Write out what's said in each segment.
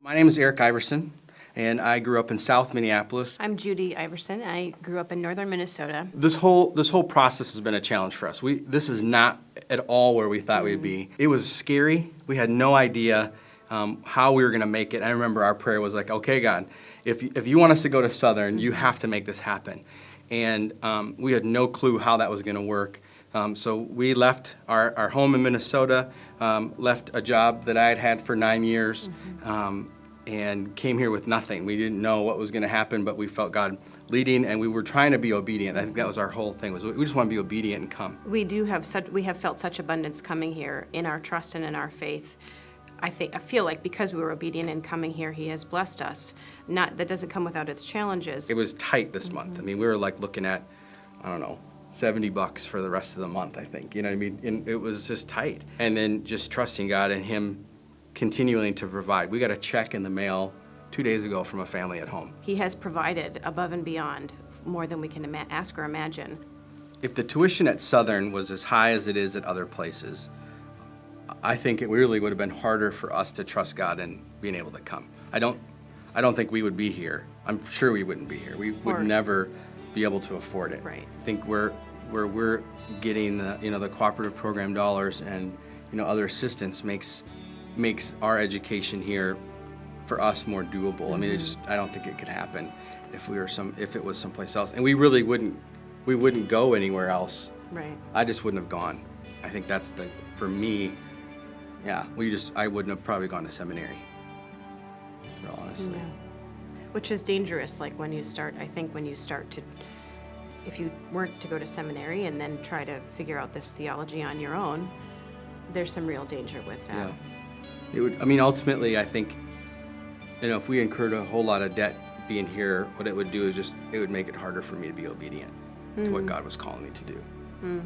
My name is Eric Iverson, and I grew up in South Minneapolis. I'm Judy Iverson. I grew up in northern Minnesota. This whole process has been a challenge for us. This is not at all where we thought we'd be. It was scary. We had no idea how we were going to make it. I remember our prayer was like, okay, God, if you want us to go to Southern, you have to make this happen. And we had no clue how that was going to work. So we left our home in Minnesota, left a job that I had had for 9 years, and came here with nothing. We didn't know what was going to happen, but we felt God leading, and we were trying to be obedient. I think that was our whole thing, was we just want to be obedient and come. We have felt such abundance coming here in our trust and in our faith. I feel like because we were obedient in coming here, He has blessed us. That doesn't come without its challenges. It was tight this month. I mean, we were like looking at, I don't know, $70 for the rest of the month, I think. You know what I mean? And it was just tight. And then just trusting God and Him continuing to provide. We got a check in the mail 2 days ago from a family at home. He has provided above and beyond more than we can ask or imagine. If the tuition at Southern was as high as it is at other places, I think it really would have been harder for us to trust God and being able to come. I don't think we would be here. I'm sure we wouldn't be here. We would never be able to afford it. Right. I think where we're getting the cooperative program dollars and other assistance makes our education here for us more doable. I mean, I don't think it could happen if it was someplace else, and we really wouldn't go anywhere else. Right. I just wouldn't have gone. I think that's for me. Yeah, I wouldn't have probably gone to seminary, real honestly. Yeah. Which is dangerous, like when you start if you weren't to go to seminary and then try to figure out this theology on your own, there's some real danger with that. Yeah. Ultimately, I think, if we incurred a whole lot of debt being here, what it would do is it would make it harder for me to be obedient to what God was calling me to do.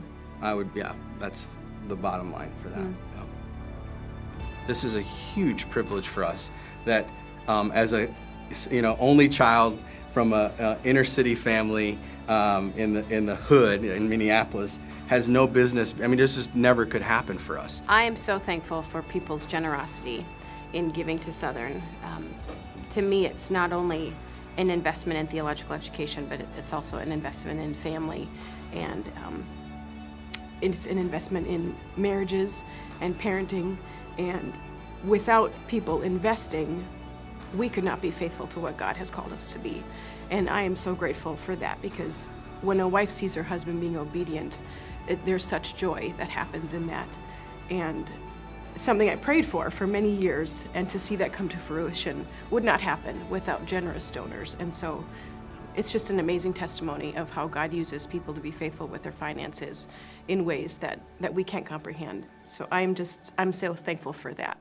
That's the bottom line for that. Yeah. This is a huge privilege for us that as a only child from a inner city family in the hood in Minneapolis has no business. I mean, this just never could happen for us. I am so thankful for people's generosity in giving to Southern. To me, it's not only an investment in theological education, but it's also an investment in family, and it's an investment in marriages and parenting. And without people investing, we could not be faithful to what God has called us to be. And I am so grateful for that, because when a wife sees her husband being obedient, there's such joy that happens in that. And something I prayed for many years, and to see that come to fruition would not happen without generous donors. And so it's just an amazing testimony of how God uses people to be faithful with their finances in ways that we can't comprehend. So I'm so thankful for that.